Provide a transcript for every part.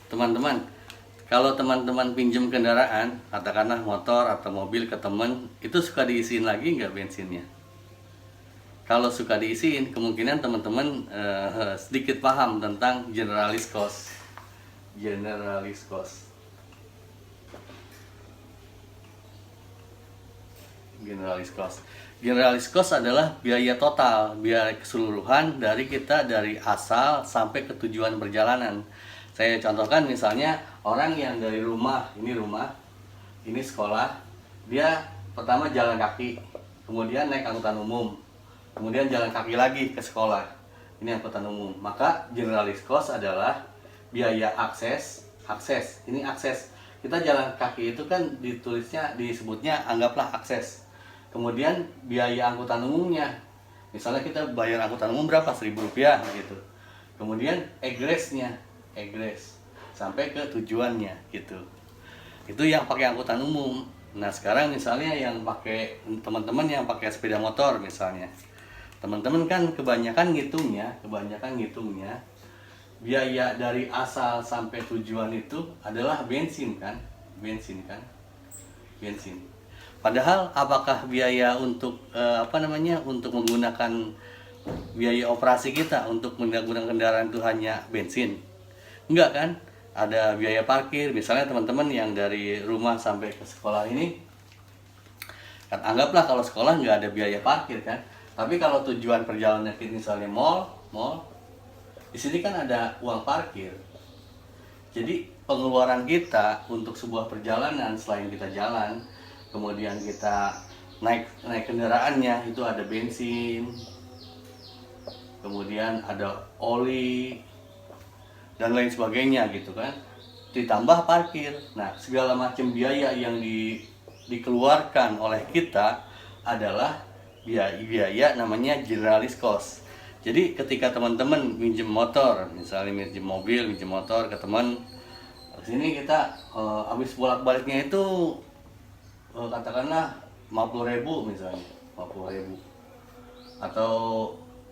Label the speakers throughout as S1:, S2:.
S1: Teman-teman, kalau teman-teman pinjam kendaraan, katakanlah motor atau mobil ke teman, itu suka diisiin lagi nggak bensinnya? Kalau suka diisiin, kemungkinan teman-teman sedikit paham tentang generalis cost. Generalis cost. Generalis cost. Generalis cost adalah biaya total, biaya keseluruhan dari kita dari asal sampai ke tujuan perjalanan. Saya contohkan misalnya orang yang dari rumah, ini sekolah, dia pertama jalan kaki, kemudian naik angkutan umum, kemudian jalan kaki lagi ke sekolah. Ini angkutan umum. Maka generalis cost adalah biaya akses. Ini akses. Kita jalan kaki itu kan disebutnya anggaplah akses. Kemudian biaya angkutan umumnya, misalnya kita bayar angkutan umum berapa, Rp1.000 gitu. Kemudian egresnya, sampai ke tujuannya gitu. Itu yang pakai angkutan umum. Nah sekarang misalnya yang pakai teman-teman yang pakai sepeda motor misalnya, teman-teman kan kebanyakan ngitungnya biaya dari asal sampai tujuan itu adalah bensin. Padahal apakah biaya untuk untuk menggunakan biaya operasi kita untuk menggunakan kendaraan itu hanya bensin? Enggak kan? Ada biaya parkir, misalnya teman-teman yang dari rumah sampai ke sekolah ini, kan anggaplah kalau sekolah nggak ada biaya parkir kan. Tapi kalau tujuan perjalanan kita misalnya mall, di sini kan ada uang parkir. Jadi pengeluaran kita untuk sebuah perjalanan selain kita jalan, kemudian kita naik kendaraannya itu ada bensin, kemudian ada oli dan lain sebagainya gitu kan, ditambah parkir. Nah segala macam biaya yang dikeluarkan oleh kita adalah biaya namanya generalis cost. Jadi ketika teman-teman minjem motor, misalnya minjem mobil, minjem motor ke teman, sini kita habis bolak-baliknya itu katakanlah 50.000 misalnya, 50.000 atau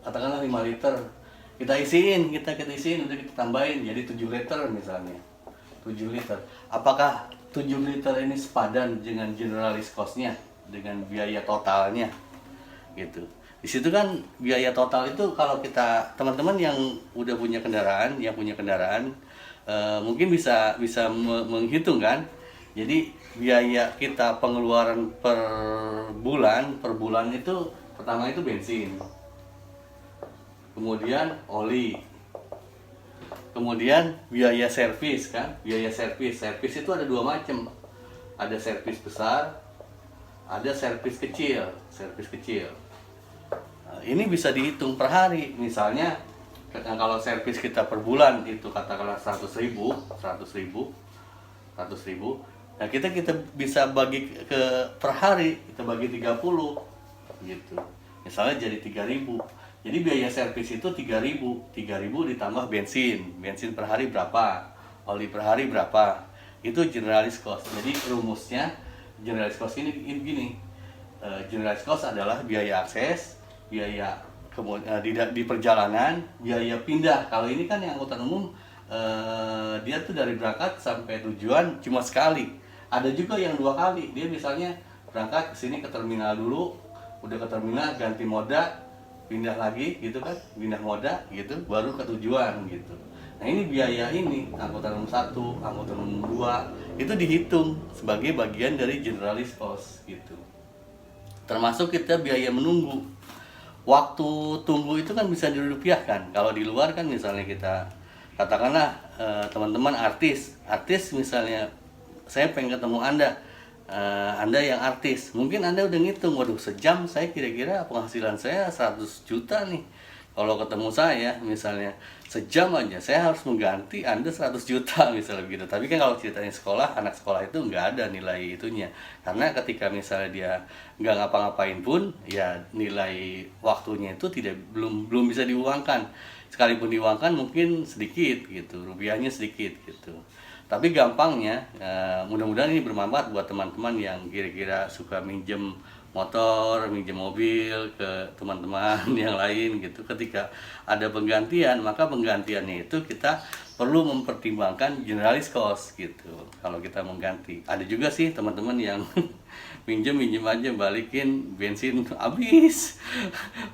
S1: katakanlah 5 liter, kita isiin udah kita tambahin jadi 7 liter misalnya, 7 liter. Apakah 7 liter ini sepadan dengan generalis cost-nya, dengan biaya totalnya gitu? Di situ kan biaya total itu kalau kita teman-teman yang udah punya kendaraan, mungkin bisa menghitung kan. Jadi biaya kita pengeluaran per bulan itu pertama itu bensin, kemudian oli, kemudian biaya servis kan. Biaya servis itu ada dua macam, ada servis besar, ada servis kecil. Nah, ini bisa dihitung per hari. Misalnya kalau servis kita per bulan itu katakanlah 100.000. Nah kita bisa bagi ke per hari, kita bagi 30 gitu. Misalnya jadi 3.000. Jadi biaya servis itu 3.000 ditambah bensin per hari berapa, oli per hari berapa. Itu generalis cost. Jadi rumusnya generalis cost ini begini. Generalis cost adalah biaya akses, biaya di perjalanan, biaya pindah. Kalau ini kan yang angkutan umum dia tuh dari berangkat sampai tujuan cuma sekali. Ada juga yang 2 kali. Dia misalnya berangkat ke sini ke terminal dulu, udah ke terminal ganti moda, pindah lagi gitu kan, pindah moda gitu, baru ke tujuan gitu. Nah ini biaya ini angkutan umum 1, angkutan umum 2 itu dihitung sebagai bagian dari generalis cost gitu. Termasuk kita biaya menunggu. Waktu tunggu itu kan bisa dirupiahkan. Kalau di luar kan misalnya kita katakanlah teman-teman artis misalnya, saya pengen ketemu Anda yang artis, mungkin Anda udah ngitung, waduh sejam saya kira-kira penghasilan saya 100 juta nih. Kalau ketemu saya misalnya sejam aja saya harus mengganti Anda 100 juta misalnya begitu. Tapi kan kalau ceritanya sekolah, anak sekolah itu nggak ada nilai itunya. Karena ketika misalnya dia nggak ngapa-ngapain pun, ya nilai waktunya itu belum bisa diuangkan. Sekalipun diuangkan mungkin sedikit gitu, rupiahnya sedikit gitu. Tapi gampangnya, mudah-mudahan ini bermanfaat buat teman-teman yang kira-kira suka minjem motor, minjem mobil ke teman-teman yang lain gitu. Ketika ada penggantian, maka penggantiannya itu kita perlu mempertimbangkan generalis cost gitu. Kalau kita mengganti, ada juga sih teman-teman yang minjem aja, balikin bensin habis,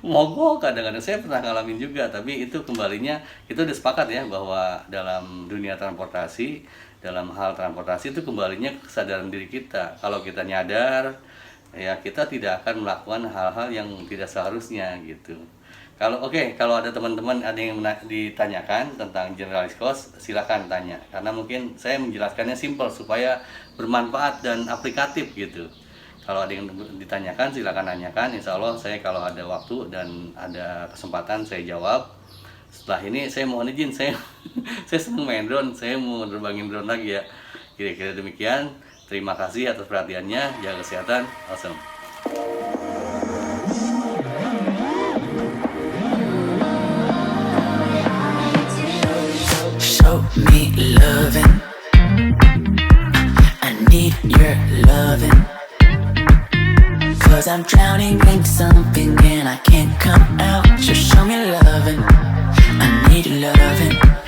S1: mogok. Kadang-kadang saya pernah ngalamin juga, tapi itu kembalinya kita udah sepakat ya bahwa dalam dunia transportasi, dalam hal transportasi itu kembalinya kesadaran diri kita. Kalau kita nyadar, ya kita tidak akan melakukan hal-hal yang tidak seharusnya gitu. Kalau ada teman-teman ada yang ditanyakan tentang generalis cost, silakan tanya, karena mungkin saya menjelaskannya simpel supaya bermanfaat dan aplikatif gitu. Kalau ada yang ditanyakan silakan tanyakan, insya Allah saya kalau ada waktu dan ada kesempatan saya jawab. Setelah ini saya mohon izin, saya saya senang main drone, saya mau terbangin drone lagi ya. Kira-kira demikian. Terima kasih atas perhatiannya, jaga kesehatan, awesome.
S2: Show me loving. I need your loving. 'Cause I'm drowning in something and I can't come out. Just show me loving. I need loving.